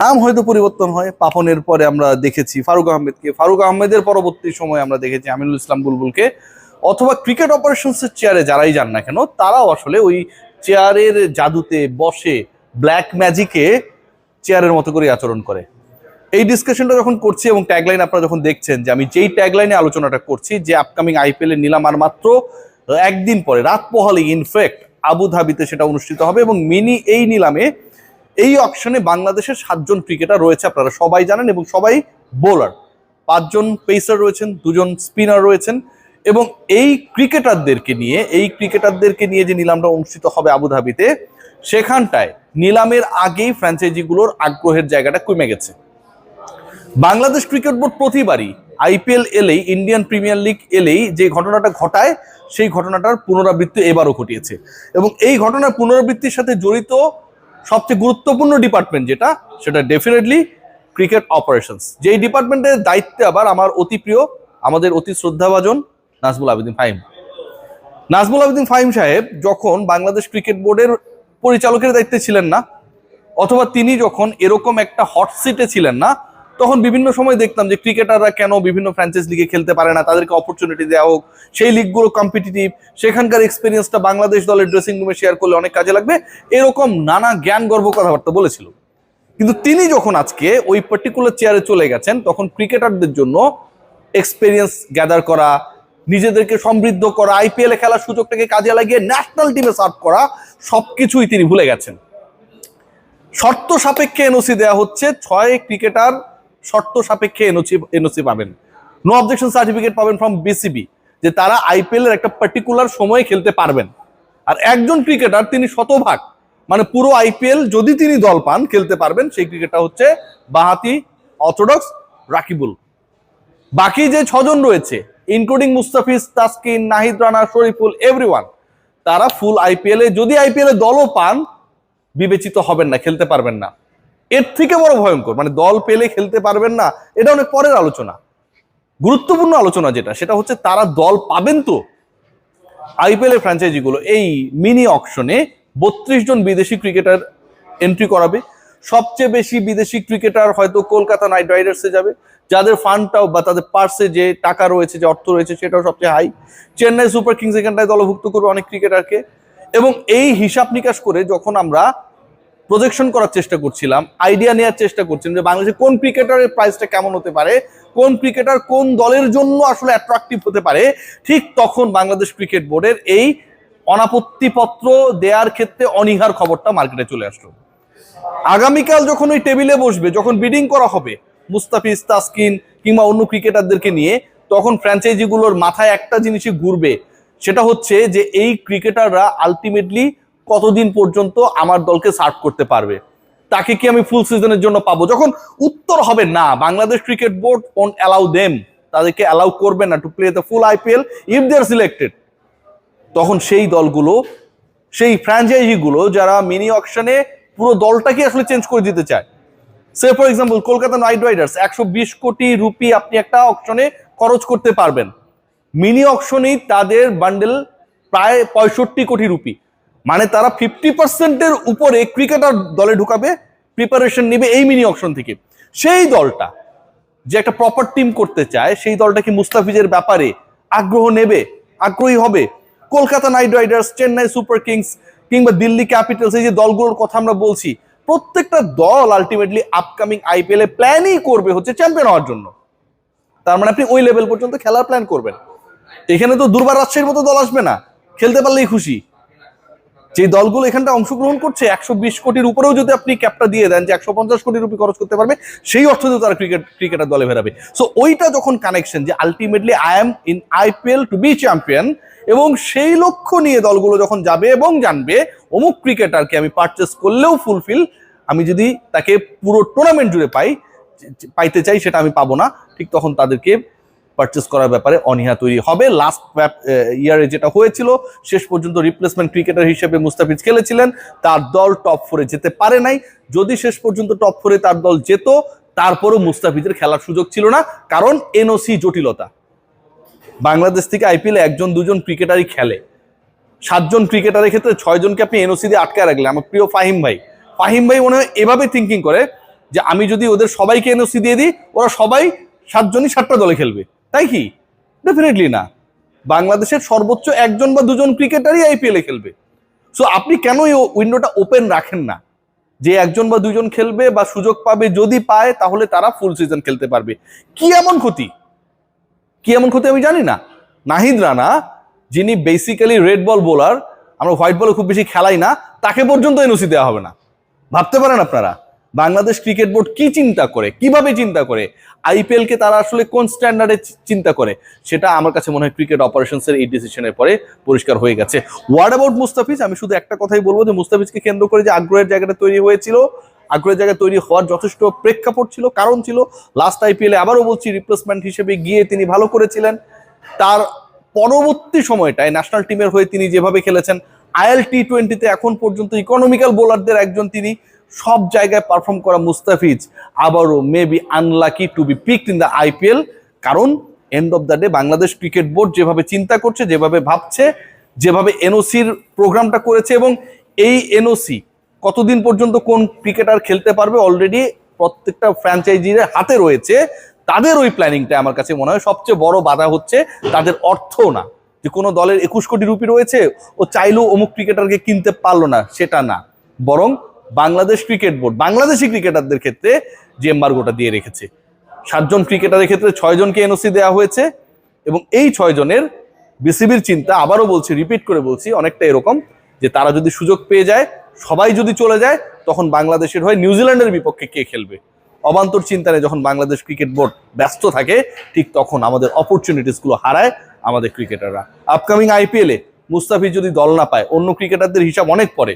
নাম হয়তো পরিবর্তন হয়। পাপনের পরে আমরা দেখেছি ফারুক আহমেদকে, ফারুক আহমেদের পরবর্তী সময় আমরা দেখেছি আমিনুল ইসলাম বুলবুলকে, অথবা ক্রিকেট অপারেশনসের চেয়ারে যারাই যান না কেন তারাও আসলে ওই চেয়ারের জাদুতে বসে ব্ল্যাক ম্যাজিকে চেয়ারের মতো করে আচরণ করে। এই ডিসকাশনটা যখন করছি এবং ট্যাগলাইন আপনারা যখন দেখছেন যে আমি যেই ট্যাগলাইনে আলোচনাটা করছি যে আপকামিং আইপিএল এর নিলাম আর মাত্র একদিন পরে রাত পোহালে ইনফ্যাক্ট আবুধাবিতে সেটা অনুষ্ঠিত হবে এবং মিনি এই নিলামে এই অকশনে বাংলাদেশের 7জন ক্রিকেটার রয়েছে, আপনারা সবাই জানেন, এবং সবাই বোলার। 5জন পেসার রয়েছেন, 2জন স্পিনার রয়েছেন, এবং এই ক্রিকেটারদেরকে নিয়ে যে নিলামটা অনুষ্ঠিত হবে আবুধাবিতে, সেখানটায় নিলামের আগেই ফ্র্যাঞ্চাইজিগুলোর আগ্রহের জায়গাটা কমে গেছে। বাংলাদেশ ক্রিকেট বোর্ড প্রতিবারই আইপিএল এলেই, ইন্ডিয়ান প্রিমিয়ার লিগ এলেই যে ঘটনাটা ঘটায় সেই ঘটনাটার পুনরাবৃত্তি এবারও ঘটিয়েছে, এবং এই ঘটনার পুনরাবৃত্তির সাথে জড়িত সবচেয়ে গুরুত্বপূর্ণ ডিপার্টমেন্ট যেটা, সেটা ডেফিনেটলি ক্রিকেট অপারেশনস। যেই ডিপার্টমেন্টের দায়িত্বে আবার আমার অতি প্রিয়, আমাদের অতি শ্রদ্ধাভাজন নাজমুল আবেদিন ফাহিম। নাজমুল আবেদিন ফাহিম সাহেব যখন বাংলাদেশ ক্রিকেট বোর্ডের পরিচালকের দায়িত্বে ছিলেন না, অথবা তিনি যখন এরকম একটা হট সিটে ছিলেন না, তখন বিভিন্ন সময় দেখতাম যে ক্রিকেটাররা কেন বিভিন্ন ফ্র্যাঞ্চাইজ লিগে খেলতে পারে না, তাদেরকে অপরচুনিটি দেওয়া হোক, সেই লিগগুলো কম্পিটিটিভ, সেখানকার এক্সপিরিয়েন্সটা বাংলাদেশ দলের ড্রেসিং রুমে শেয়ার করলে অনেক কাজে লাগবে, এরকম নানা জ্ঞান গর্ব কথাবার্তা বলেছিল। কিন্তু তিনি যখন আজকে ওই পার্টিকুলার চেয়ারে চলে গেছেন, তখন ক্রিকেটারদের জন্য এক্সপিরিয়েন্স গ্যাদার করা, নিজেদেরকে সমৃদ্ধ করা, আইপিএল এ খেলার সুযোগটাকে কাজে লাগিয়ে ন্যাশনাল টিমে সার্ভ করা, সবকিছুই তিনি ভুলে গেছেন। শর্ত সাপেক্ষে এনওসি দেওয়া হচ্ছে, 6 ক্রিকেটার শর্ত সাপেক্ষে এনওসি পাবেন, নো অবজেকশন সার্টিফিকেট পাবেন ফ্রম বিসিবি, যে তারা আইপিএল এর একটা পার্টিকুলার সময়ে খেলতে পারবেন। আর একজন ক্রিকেটার তিনি শতভাগ, মানে পুরো আইপিএল যদি তিনি দল পান খেলতে পারবেন, সেই ক্রিকেটার হচ্ছে বাঁহাতি অর্থোডক্স রাকিবুল। বাকি যে 6জন রয়েছে ইনক্লুডিং মুস্তাফিজ, তাসকিন, নাহিদ রানা, শরীফুল, এভরিওয়ান, তারা ফুল আইপিএল এ, যদি আইপিএল এ দলও পান, বিবেচিত হবেন না, খেলতে পারবেন না। এর থেকে বড় ভয়ঙ্কর, মানে দল পেলে খেলতে পারবেন না, এটা অনেক পরের আলোচনা। গুরুত্বপূর্ণ আলোচনা যেটা, সেটা হচ্ছে তারা দল পাবেন তো। আইপিএল এর ফ্র্যাঞ্চাইজিগুলো এই মিনি অকশনে 32 জন বিদেশি ক্রিকেটার এন্ট্রি করাবে। সবচেয়ে বেশি বিদেশি ক্রিকেটার হয়তো কলকাতা নাইট রাইডার্সে যাবে, যাদের ফান্ডটাও বা তাদের পার্সে যে টাকা রয়েছে, যে অর্থ রয়েছে, সেটাও সবচেয়ে হাই। চেন্নাই সুপার কিংস এখানটায় দলভুক্ত করবে অনেক ক্রিকেটারকে। এবং এই হিসাব নিকাশ করে যখন আমরা প্রজেকশন করার চেষ্টা করছিলাম, আইডিয়া নেওয়ার চেষ্টা করছিলাম যে বাংলাদেশে কোন ক্রিকেটারের প্রাইসটা কেমন হতে পারে, কোন ক্রিকেটার কোন দলের জন্য আসলে অ্যাট্রাকটিভ হতে পারে, ঠিক তখন বাংলাদেশ ক্রিকেট বোর্ডের এই অনাপত্তিপত্র দেওয়ার ক্ষেত্রে অনীহার খবরটা মার্কেটে চলে আসলো। আগামীকাল যখন ওই টেবিলে বসবে, যখন বিডিং করা হবে মুস্তাফিজ, তাসকিন কিংবা অন্য ক্রিকেটারদেরকে নিয়ে, তখন ফ্র্যাঞ্চাইজিগুলোর মাথায় একটা জিনিসই ঘুরবে, সেটা হচ্ছে যে এই ক্রিকেটাররা আলটিমেটলি কতদিন পর্যন্ত আমার দলকে সার্ভ করতে পারবে, তাকে কি আমি ফুল সিজনের জন্য পাবো। যখন উত্তর হবে না, Bangladesh cricket board won't allow them, তাদেরকে অ্যালাউ করবে না to play the full IPL if they are selected, তখন সেই দলগুলো, সেই ফ্র্যাঞ্চাইজিগুলো যারা মিনি অকশনে পুরো দলটাকে আসলে চেঞ্জ করে দিতে চায়, সে for example Kolkata night Riders 120 কোটি রুপি আপনি একটা অকশনে খরচ করতে পারবেন, মিনি অকশনেই তাদের বান্ডেল প্রায় 65 কোটি রুপি, মানে তারা 50%-এর উপরে ক্রিকেটার দলে ঢুকাবে, প্রিপারেশন নেবে এই মিনি অকশন থেকে। সেই দলটা যে একটা প্রপার টিম করতে চায়, সেই দলটা কি মুস্তাফিজের ব্যাপারে আগ্রহী হবে? Kolkata night riders, Chennai super kings কিংবা দিল্লি ক্যাপিটালস, এই যে দলগুলোর কথা আমরা বলছি, প্রত্যেকটা দল আলটিমেটলি আপকামিং আইপিএল এ প্ল্যানই করবে হচ্ছে চ্যাম্পিয়ন হওয়ার জন্য। তার মানে আপনি ওই লেভেল পর্যন্ত খেলার প্ল্যান করবেন। এখানে তো দুর্বার রাজশাহীর মতো দল আসবে না, খেলতে পারলেই খুশি। যে দলগুলো এখানটা অংশগ্রহণ করছে 120 কোটির উপরেও যদি আপনি ক্যাপটা দিয়ে দেন যে 150 কোটি রুপি খরচ করতে পারবে, সেই অর্থ দিয়ে তারা ক্রিকেটার দলে বেরাবে। সো ওইটা যখন কানেকশন যে ultimately I am in IPL to be champion, এবং সেই লক্ষ্য নিয়ে দলগুলো যখন যাবে এবং জানবে অমুক ক্রিকেটারকে আমি পারচেস করলেও ফুলফিল, আমি যদি তাকে পুরো টুর্নামেন্ট জুড়ে পাইতে চাই, সেটা আমি পাবো না, ঠিক তখন তাদেরকে পারচেস করার ব্যাপারে অনীহা তৈরি হবে। লাস্ট ইয়ারে যেটা হয়েছিল, শেষ পর্যন্ত রিপ্লেসমেন্ট ক্রিকেটার হিসেবে মুস্তাফিজ খেলেছিলেন, তার দল টপ 4-এ যেতে পারে নাই। যদি শেষ পর্যন্ত টপ 4-এ তার দল যেত, তারপরও মুস্তাফিজের খেলার সুযোগ ছিল না, কারণ এনওসি জটিলতা। বাংলাদেশ থেকে আইপিএল 1-2জন ক্রিকেটারই খেলে, 7জন ক্রিকেটারের ক্ষেত্রে 6জনকে আপনি এনওসি দিয়ে আটকে রাখলে। আমার প্রিয় ফাহিম ভাই মনে হয় এভাবে থিঙ্কিং করে যে আমি যদি ওদের সবাইকে এনওসি দিয়ে দিই, ওরা সবাই 7 জনই 7টা দলে খেলবে, তাই কি? ডেফিনেটলি না। বাংলাদেশের সর্বোচ্চ 1 জন বা 2 জন ক্রিকেটারই আইপিএল এ খেলবে। সো আপনি কেন এই উইন্ডোটা ওপেন রাখেন না, যে 1 জন বা 2 জন খেলবে বা সুযোগ পাবে, যদি পায় তাহলে তারা ফুল সিজন খেলতে পারবে। কি এমন ক্ষতি, কি এমন ক্ষতি আমি জানি না। নাহিদ রানা, যিনি বেসিক্যালি রেড বল বোলার, আমরা হোয়াইট বলে খুব বেশি খেলাই না, তাকে পর্যন্ত এনওসি দেওয়া হবে না। ভাবতে পারেন আপনারা বাংলাদেশ ক্রিকেট বোর্ড কি চিন্তা করে, কিভাবে চিন্তা করে, আইপিএল কে তারা আসলে কোন স্ট্যান্ডার্ডে চিন্তা করে, সেটা আমার কাছে মনে হয় ক্রিকেট অপারেশনসের এই ডিসিশনের পরে পরিষ্কার হয়ে গেছে। What about Mustafiz? আমি শুধু একটা কথাই বলবো যে মুস্তাফিজকে কেন্দ্র করে যে আগ্রহের জায়গাটা তৈরি হয়েছিল, আগ্রহের জায়গা তৈরি হওয়ার যথেষ্ট প্রেক্ষাপট ছিল, কারণ ছিল। লাস্ট আইপিএলে আবারও বলছি রিপ্লেসমেন্ট হিসেবে গিয়ে তিনি ভালো করেছিলেন। তার পরবর্তী সময়টায় ন্যাশনাল টিমের হয়ে তিনি যেভাবে খেলেছেন, আইএল টি20তে এখন পর্যন্ত ইকোনমিক্যাল বোলারদের একজন তিনি, সব জায়গায় পারফর্ম করা মুস্তাফিজ আবারও maybe unlucky to be picked in the IPL. কারণ end of the day Bangladesh cricket board যেভাবে চিন্তা করছে, যেভাবে ভাবছে, যেভাবে এনওসির প্রোগ্রামটা করেছে, এবং এই এনওসি কতদিন পর্যন্ত কোন ক্রিকেটার খেলতে পারবে অলরেডি প্রত্যেকটা ফ্র্যাঞ্চাইজির হাতে রয়েছে। তাদের ওই প্ল্যানিংটা আমার কাছে মনে হয় সবচেয়ে বড় বাধা হচ্ছে। তাদের অর্থ না, যে কোনো দলের 21 কোটি রুপি রয়েছে, ও চাইলেও অমুক ক্রিকেটারকে কিনতে পারলো না, সেটা না। বরং বাংলাদেশ ক্রিকেট বোর্ড বাংলাদেশি ক্রিকেটারদের ক্ষেত্রে যে এম্বার্গোটা দিয়ে রেখেছে, 7 জন ক্রিকেটারের ক্ষেত্রে 6 জনকে এনওসি দেওয়া হয়েছে, এবং এই 6 জনের বিসিবির চিন্তা, আবারও বলছি, রিপিট করে বলছি, অনেকটা এরকম যে তারা যদি সুযোগ পেয়ে যায়, সবাই যদি চলে যায়, তখন বাংলাদেশের হয়ে নিউজিল্যান্ডের বিপক্ষে কে খেলবে? অবান্তর চিন্তা নেই। যখন বাংলাদেশ ক্রিকেট বোর্ড ব্যস্ত থাকে, ঠিক তখন আমাদের অপরচুনিটিসগুলো হারায় আমাদের ক্রিকেটাররা। আপকামিং আইপিএলে মুস্তাফিজ যদি দল না পায়, অন্য ক্রিকেটারদের হিসাব অনেক পরে,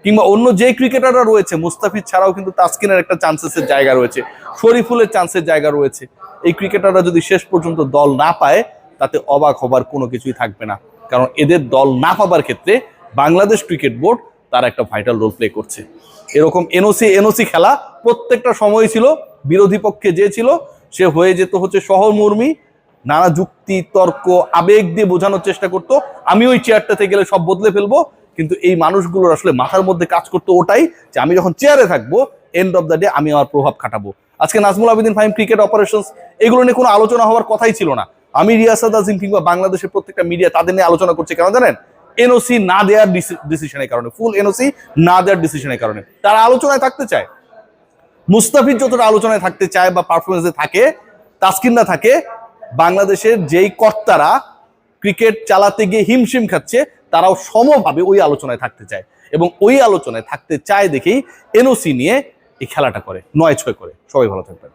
কিংবা অন্য যে ক্রিকেটাররা রয়েছে, মুস্তাফিজ ছাড়াও কিন্তু তাসকিনের একটা চান্সেসের জায়গা রয়েছে, শরীফুলের চান্সের জায়গা রয়েছে। এই ক্রিকেটাররা যদি শেষ পর্যন্ত দল না পায়, তাতে অবাক হবার কোনো কিছুই থাকবে না। কারণ এদের দল না পাবার ক্ষেত্রে বাংলাদেশ ক্রিকেট বোর্ড তারা একটা ভাইটাল রোল প্লে করছে। এরকম এনওসি খেলা প্রত্যেকটা সময় ছিল, বিরোধী পক্ষে যে ছিল সে হয়ে যেত হচ্ছে সহমর্মী, নানা যুক্তি তর্ক আবেগ দিয়ে বোঝানোর চেষ্টা করতো আমি ওই চেয়ারটাতে গেলে সব বদলে ফেলবো। কিন্তু এই মানুষগুলোর আসলে মাথার মধ্যে কাজ করতো ওটাই, যে আমি যখন চেয়ারে থাকবো, এন্ড অফ দ্য ডে আমি আমার প্রভাব খাটাবো। আজকে নাজমুল আবেদিন ফাহিম ক্রিকেট অপারেশনস, এগুলো নিয়ে কোনো আলোচনা হওয়ার কথাই ছিল না। আমি রিয়াসাত আজিম কিংবা বাংলাদেশের প্রত্যেকটা মিডিয়া তাদের নিয়ে আলোচনা করছে কেন জানেন? এনওসি না দেওয়ার ডিসিশনের কারণে, ফুল এনওসি না দেওয়ার ডিসিশনের কারণে তারা আলোচনায় থাকতে চায়। মুস্তাফিজ যতটা আলোচনায় থাকতে চায় বা পারফরমেন্সে থাকে, তাসকিন না থাকে, বাংলাদেশের যেই কর্তারা ক্রিকেট চালাতে গিয়ে হিমশিম খাচ্ছে, তারাও সমভাবে ওই আলোচনায় থাকতে চায়, এবং ওই আলোচনায় থাকতে চায় দেখেই এনওসি নিয়ে এই খেলাটা করে, 9-6 করে। সবাই ভালো থাকবেন।